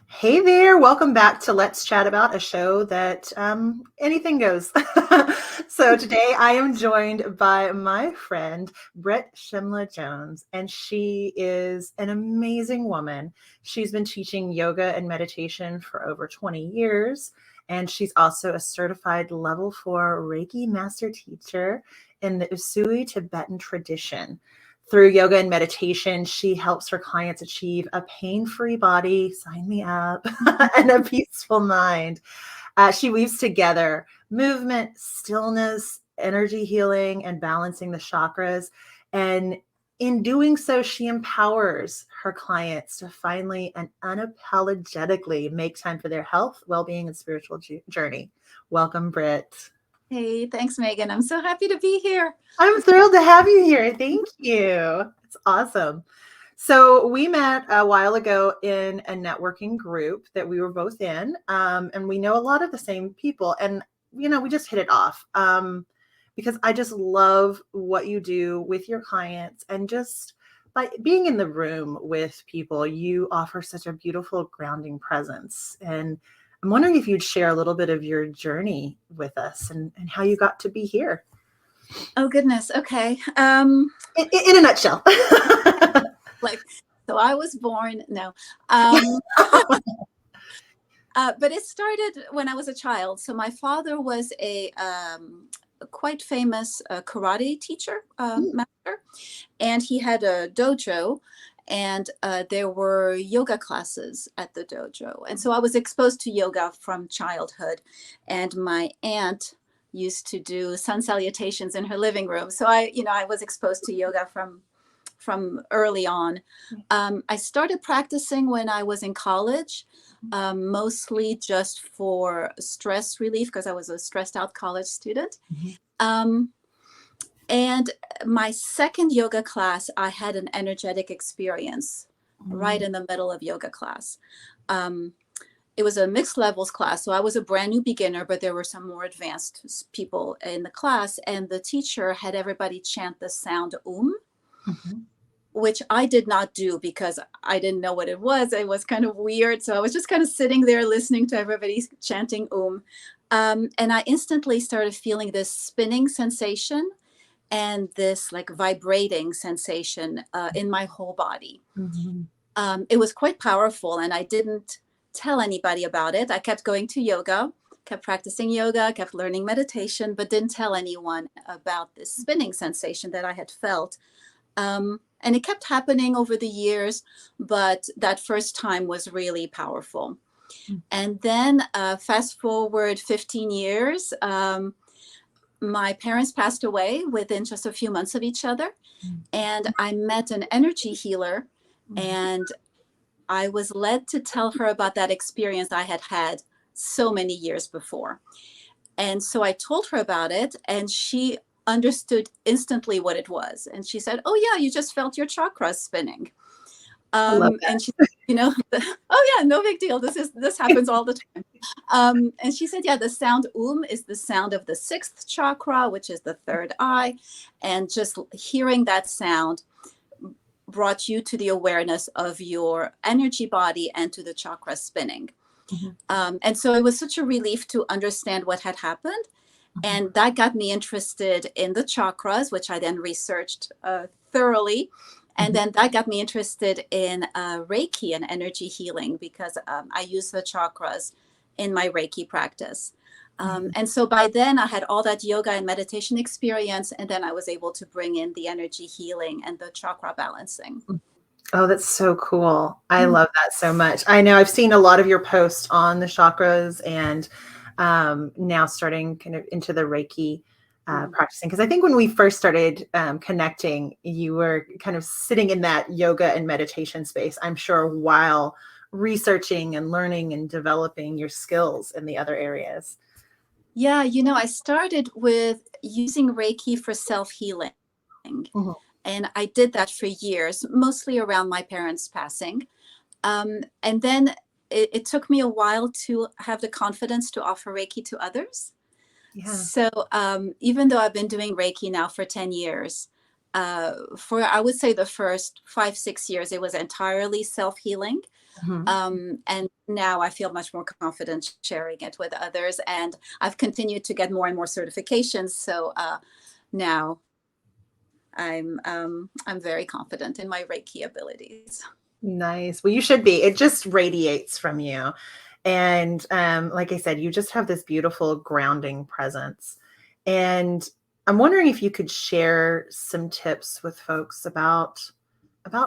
Hey there, welcome back to Let's Chat About, a show that anything goes. So today I am joined by my friend, Britt Chemla Jones, and she is an amazing woman. She's been teaching yoga and meditation for over 20 years, and she's also a certified level 4 Reiki Master Teacher in the Usui-Tibetan Tradition. Through yoga and meditation, she helps her clients achieve a pain-free body, sign me up, and a peaceful mind. She weaves together movement, stillness, energy healing, and balancing the chakras. And in doing so, she empowers her clients to finally and unapologetically make time for their health, well-being, and spiritual journey. Welcome, Britt. Hey, thanks, Megan. I'm so happy to be here. I'm thrilled to have you here. Thank you. It's awesome. So we met a while ago in a networking group that we were both in, and we know a lot of the same people. And we just hit it off because I just love what you do with your clients, and just by being in the room with people, you offer such a beautiful grounding presence. And I'm wondering if you'd share a little bit of your journey with us and how you got to be here. Oh, goodness. Okay. In a nutshell. So I was born, no. But it started when I was a child. So my father was a quite famous karate teacher, master, and he had a dojo, and there were yoga classes at the dojo. And so I was exposed to yoga from childhood, and my aunt used to do sun salutations in her living room. So I was exposed to yoga from early on. I started practicing when I was in college, mostly just for stress relief because I was a stressed out college student. And my second yoga class, I had an energetic experience right in the middle of yoga class. It was a mixed levels class. So I was a brand new beginner, but there were some more advanced people in the class. And the teacher had everybody chant the sound which I did not do because I didn't know what it was. It was kind of weird. So I was just kind of sitting there listening to everybody chanting And I instantly started feeling this spinning sensation and this like vibrating sensation in my whole body. It was quite powerful, and I didn't tell anybody about it. I kept going to yoga, kept practicing yoga, kept learning meditation, but didn't tell anyone about this spinning sensation that I had felt. And it kept happening over the years, but that first time was really powerful. And then fast forward 15 years, my parents passed away within just a few months of each other. And I met an energy healer, and I was led to tell her about that experience I had had so many years before. And so I told her about it, and she understood instantly what it was. And she said, "Oh yeah, you just felt your chakras spinning." And she, oh yeah, no big deal. This happens all the time. And she said, yeah, the sound is the sound of the 6th chakra, which is the third eye. And just hearing that sound brought you to the awareness of your energy body and to the chakra spinning. And so it was such a relief to understand what had happened. And that got me interested in the chakras, which I then researched thoroughly. And then that got me interested in Reiki and energy healing because I use the chakras in my Reiki practice. And so by then I had all that yoga and meditation experience, and then I was able to bring in the energy healing and the chakra balancing. Oh, that's so cool. I love that so much. I know I've seen a lot of your posts on the chakras, and now starting kind of into the Reiki practicing. Because I think when we first started connecting, you were kind of sitting in that yoga and meditation space, I'm sure, while researching and learning and developing your skills in the other areas. Yeah, I started with using Reiki for self-healing. And I did that for years, mostly around my parents' passing. And then it took me a while to have the confidence to offer Reiki to others. Yeah. So even though I've been doing Reiki now for 10 years, for, I would say, the first 5-6 years, it was entirely self-healing. And now I feel much more confident sharing it with others. And I've continued to get more and more certifications. So now I'm very confident in my Reiki abilities. Nice. Well, you should be. It just radiates from you. And like I said, you just have this beautiful grounding presence. And I'm wondering if you could share some tips with folks about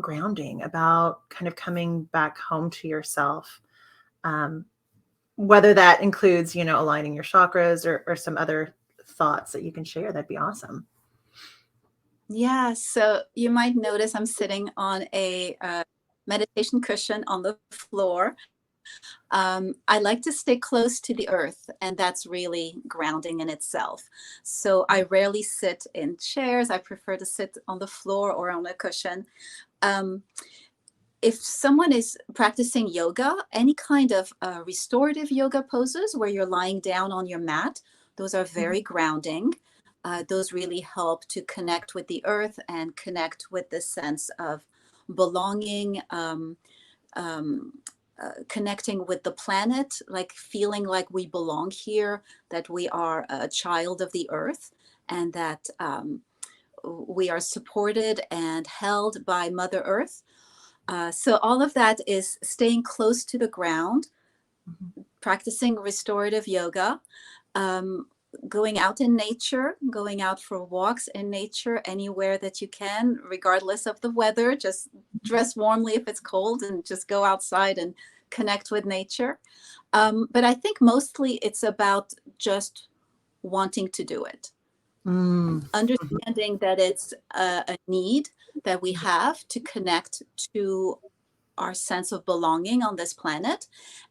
grounding, about kind of coming back home to yourself. Whether that includes, aligning your chakras or some other thoughts that you can share, that'd be awesome. Yeah, so you might notice I'm sitting on a meditation cushion on the floor. I like to stay close to the earth, and that's really grounding in itself. So I rarely sit in chairs. I prefer to sit on the floor or on a cushion. If someone is practicing yoga, any kind of restorative yoga poses where you're lying down on your mat, those are very grounding. Those really help to connect with the earth and connect with the sense of belonging, connecting with the planet, like feeling like we belong here, that we are a child of the earth, and that we are supported and held by Mother Earth. So all of that is staying close to the ground, practicing restorative yoga, going out in nature, going out for walks in nature anywhere that you can, regardless of the weather. Just dress warmly if it's cold and just go outside and connect with nature. But I think mostly it's about just wanting to do it. Understanding that it's a need that we have to connect to our sense of belonging on this planet,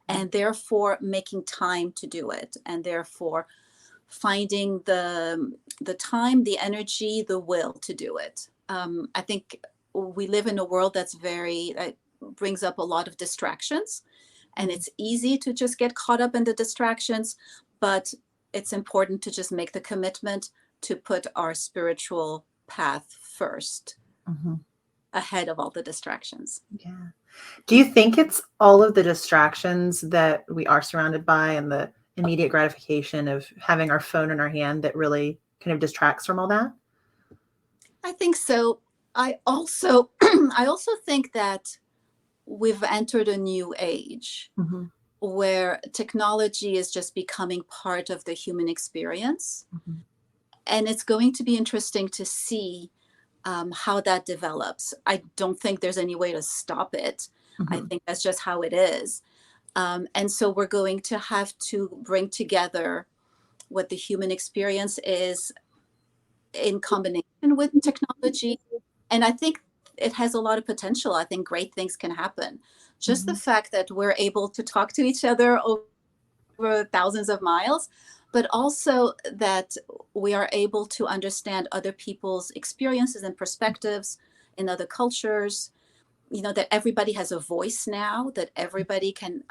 and therefore making time to do it, and therefore finding the time, the energy, the will to do it. I think we live in a world that brings up a lot of distractions, and it's easy to just get caught up in the distractions, but it's important to just make the commitment to put our spiritual path first, ahead of all the distractions. Yeah. Do you think it's all of the distractions that we are surrounded by and the immediate gratification of having our phone in our hand that really kind of distracts from all that? I think so. I also I also think that we've entered a new age where technology is just becoming part of the human experience. And it's going to be interesting to see how that develops. I don't think there's any way to stop it. I think that's just how it is. And so we're going to have to bring together what the human experience is in combination with technology. And I think it has a lot of potential. I think great things can happen. Just the fact that we're able to talk to each other over thousands of miles, but also that we are able to understand other people's experiences and perspectives in other cultures, that everybody has a voice now, that everybody can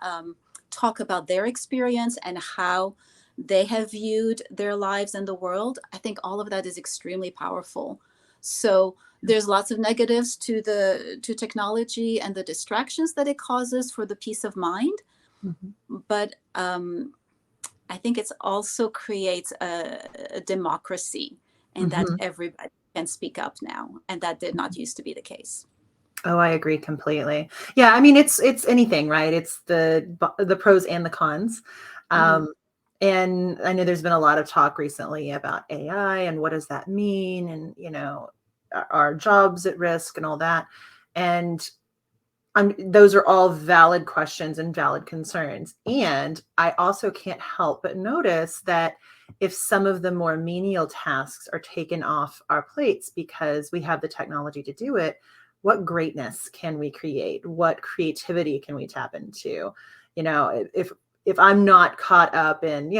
talk about their experience and how they have viewed their lives and the world. I think all of that is extremely powerful. So there's lots of negatives to technology and the distractions that it causes for the peace of mind. But I think it also creates a democracy, and that everybody can speak up now. And that did not used to be the case. Oh, I agree completely. Yeah, I mean, it's anything, right? It's the pros and the cons. And I know there's been a lot of talk recently about AI and what does that mean, and are jobs at risk and all that. And those are all valid questions and valid concerns. And I also can't help but notice that if some of the more menial tasks are taken off our plates because we have the technology to do it, what greatness can we create? What creativity can we tap into? If I'm not caught up in,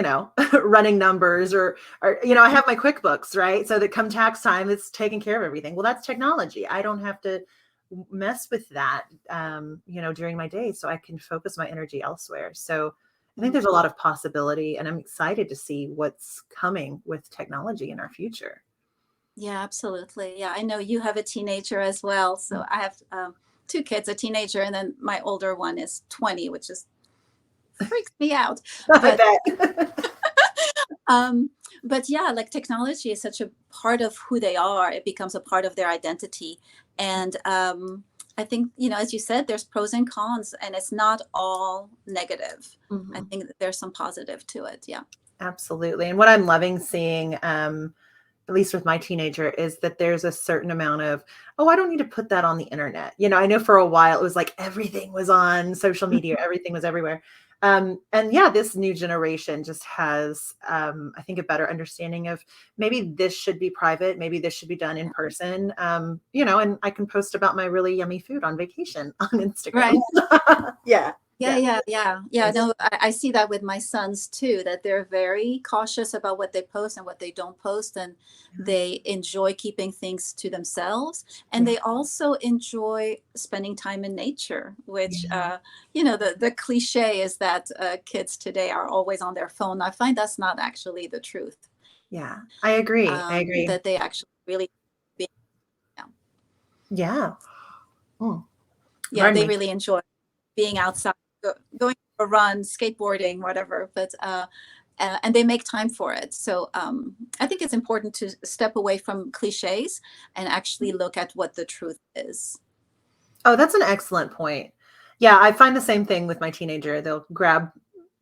running numbers or, I have my QuickBooks, right? So that come tax time, it's taking care of everything. Well, that's technology. I don't have to mess with that, during my day, so I can focus my energy elsewhere. So I think there's a lot of possibility, and I'm excited to see what's coming with technology in our future. Yeah, absolutely. Yeah, I know you have a teenager as well. So I have two kids, a teenager, and then my older one is 20, which is freaks me out. I But bet. um, but yeah, like technology is such a part of who they are. It becomes a part of their identity. And I think, as you said, there's pros and cons, and it's not all negative. I think that there's some positive to it. Yeah. Absolutely. And what I'm loving seeing, at least with my teenager, is that there's a certain amount of, oh, I don't need to put that on the internet. I know for a while it was like everything was on social media, everything was everywhere. And yeah, this new generation just has, I think, a better understanding of maybe this should be private, maybe this should be done in person. And I can post about my really yummy food on vacation on Instagram. Right. Yeah. Yeah. No, I see that with my sons too, that they're very cautious about what they post and what they don't post. And they enjoy keeping things to themselves. And they also enjoy spending time in nature, which, the cliche is that kids today are always on their phone. I find that's not actually the truth. Yeah, I agree. That they actually really, Yeah. Mm. yeah, they really enjoy being outside, going for a run, skateboarding, whatever. But and they make time for it. So I think it's important to step away from cliches and actually look at what the truth is. Oh, that's an excellent point. Yeah, I find the same thing with my teenager. They'll grab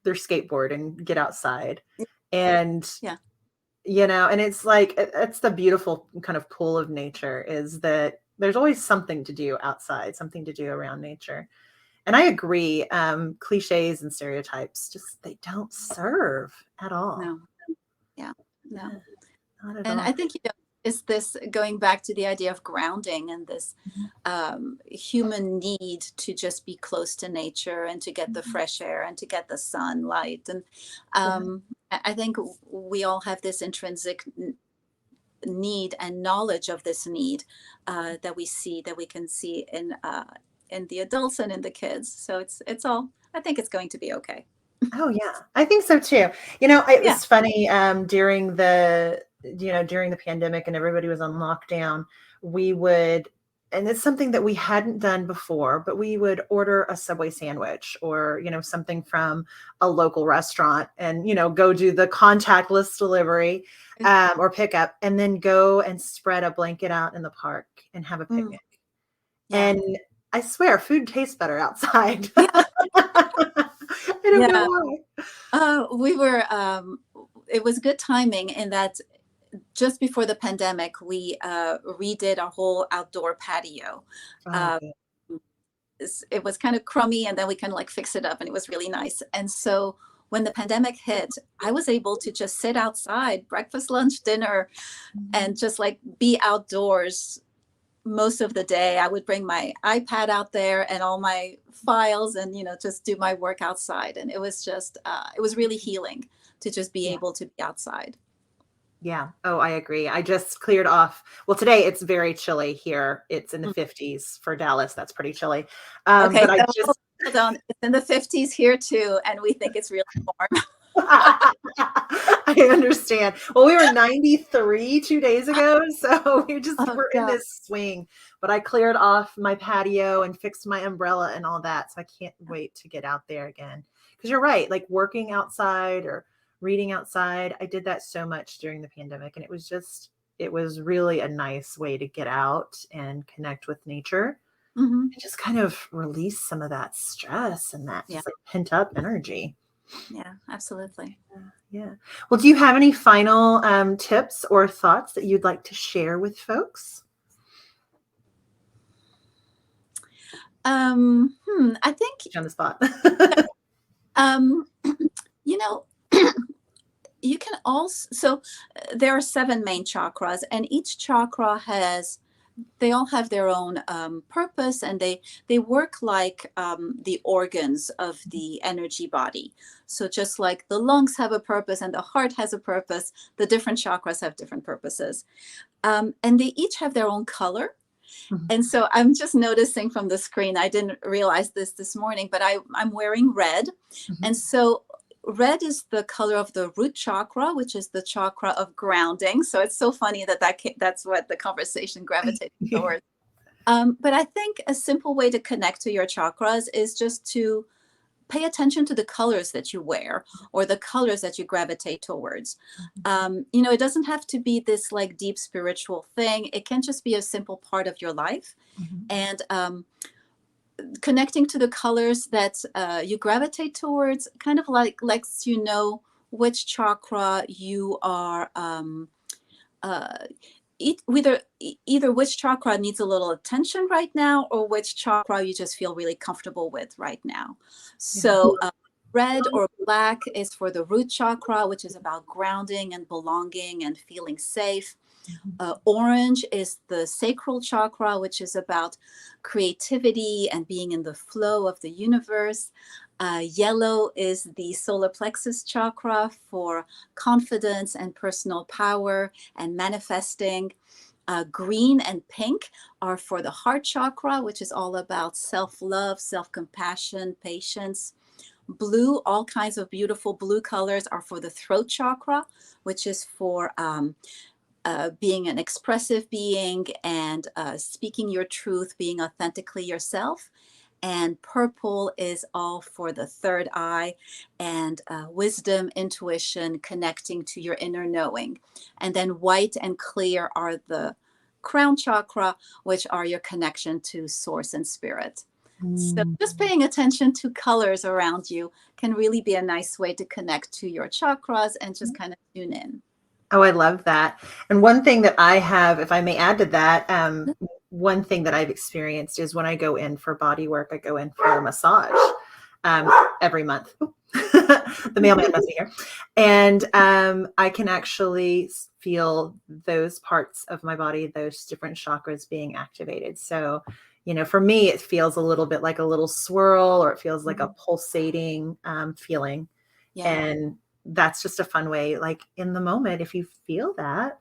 their skateboard and get outside. And and it's like it's the beautiful kind of pull of nature, is that there's always something to do outside, something to do around nature. And I agree, cliches and stereotypes, just they don't serve at all. No. Yeah. No. Not at And all. I think is this going back to the idea of grounding and this human need to just be close to nature and to get the fresh air and to get the sunlight. And I think we all have this intrinsic need and knowledge of this need that we can see in the adults and in the kids. So it's all, I think it's going to be okay. Oh yeah, I think so too. It was funny during the pandemic and everybody was on lockdown. We would, and it's something that we hadn't done before, but we would order a Subway sandwich or something from a local restaurant and go do the contactless delivery or pickup, and then go and spread a blanket out in the park and have a picnic. And I swear, food tastes better outside. I don't know why. We were, it was good timing in that just before the pandemic, we redid our whole outdoor patio. It was kind of crummy, and then we kind of like fixed it up, and it was really nice. And so when the pandemic hit, I was able to just sit outside, breakfast, lunch, dinner, and just like be outdoors most of the day. I would bring my iPad out there and all my files and, just do my work outside. And it was just, it was really healing to just be able to be outside. Yeah. Oh, I agree. I just cleared off. Well, today it's very chilly here. It's in the 50s for Dallas. That's pretty chilly. Okay. But hold on. It's in the 50s here too. And we think it's really warm. I understand. Well, we were 93 2 days ago, so we're in this swing. But I cleared off my patio and fixed my umbrella and all that, so I can't wait to get out there again. Because you're right, like working outside or reading outside, I did that so much during the pandemic, and it was really a nice way to get out and connect with nature and just kind of release some of that stress and that just like pent up energy. Yeah, absolutely. Yeah. Well, do you have any final tips or thoughts that you'd like to share with folks? I think on the spot. You can also, so there are 7 main chakras, and each chakra they all have their own purpose, and they work like the organs of the energy body. So just like the lungs have a purpose and the heart has a purpose, the different chakras have different purposes. And they each have their own color. And so I'm just noticing from the screen, I didn't realize this morning, but I'm wearing red. And so red is the color of the root chakra, which is the chakra of grounding. So it's so funny that's what the conversation gravitates towards. But I think a simple way to connect to your chakras is just to pay attention to the colors that you wear or the colors that you gravitate towards. It doesn't have to be this like deep spiritual thing. It can just be a simple part of your life. And connecting to the colors that you gravitate towards kind of like lets you know which chakra you are either which chakra needs a little attention right now or which chakra you just feel really comfortable with right now. So red or black is for the root chakra, which is about grounding and belonging and feeling safe. Orange is the sacral chakra, which is about creativity and being in the flow of the universe. Yellow is the solar plexus chakra for confidence and personal power and manifesting. Green and pink are for the heart chakra, which is all about self-love, self-compassion, patience. Blue, all kinds of beautiful blue colors are for the throat chakra, which is for being an expressive being and speaking your truth, being authentically yourself. And purple is all for the third eye and wisdom, intuition, connecting to your inner knowing. And then white and clear are the crown chakra, which are your connection to source and spirit. So just paying attention to colors around you can really be a nice way to connect to your chakras and just kind of tune in. Oh, I love that. And one thing that I have, if I may add to that, one thing that I've experienced is when I go in for body work, I go in for a massage every month. The mailman must be here. And I can actually feel those parts of my body, those different chakras being activated. So, for me, it feels a little bit like a little swirl, or it feels like a pulsating feeling. Yeah. And that's just a fun way, like in the moment, if you feel that,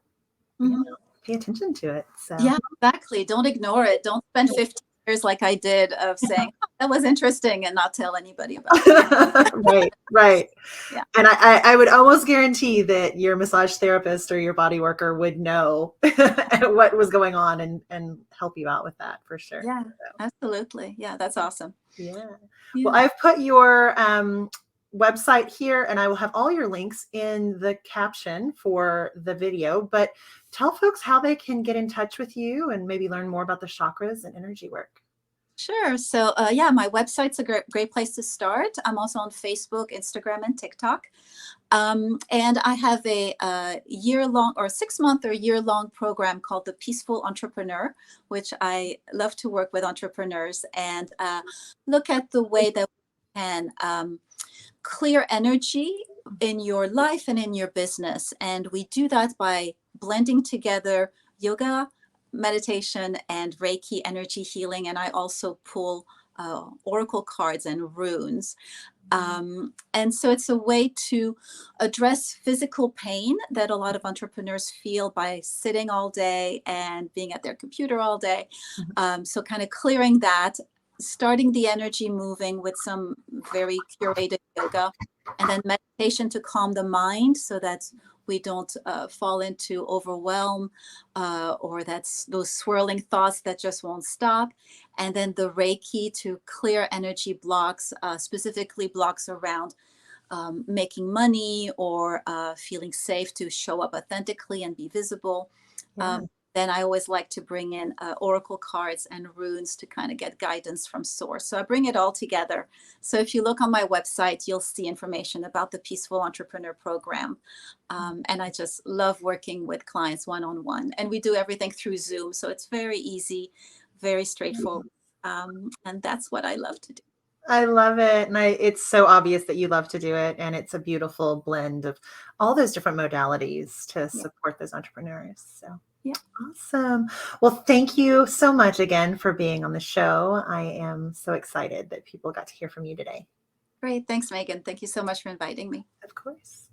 pay attention to it. So yeah, exactly. Don't ignore it. Don't spend 15 years like I did of saying, oh, that was interesting and not tell anybody about it. Right. Yeah. And I would almost guarantee that your massage therapist or your body worker would know what was going on and help you out with that for sure. Yeah, absolutely. Yeah, that's awesome. Yeah. Well, I've put your website here, and I will have all your links in the caption for the video, but tell folks how they can get in touch with you and maybe learn more about the chakras and energy work. Sure. So my website's a great place to start. I'm also on Facebook, Instagram, and TikTok. And I have a year-long or 6-month or year-long program called the Peaceful Entrepreneur, which I love to work with entrepreneurs and look at the way that we can clear energy in your life and in your business. And we do that by blending together yoga, meditation, and Reiki energy healing. And I also pull oracle cards and runes. And so it's a way to address physical pain that a lot of entrepreneurs feel by sitting all day and being at their computer all day. So kind of clearing that, starting the energy moving with some very curated yoga, and then meditation to calm the mind so that we don't fall into overwhelm or that's those swirling thoughts that just won't stop. And then the Reiki to clear energy blocks, specifically blocks around making money or feeling safe to show up authentically and be visible. Then I always like to bring in oracle cards and runes to kind of get guidance from source. So I bring it all together. So if you look on my website, you'll see information about the Peaceful Entrepreneur Program. And I just love working with clients one-on-one. And we do everything through Zoom. So it's very easy, very straightforward. And that's what I love to do. I love it. And it's so obvious that you love to do it. And it's a beautiful blend of all those different modalities to support those entrepreneurs. So yeah. Awesome. Well, thank you so much again for being on the show. I am so excited that people got to hear from you today. Great. Thanks, Megan. Thank you so much for inviting me. Of course.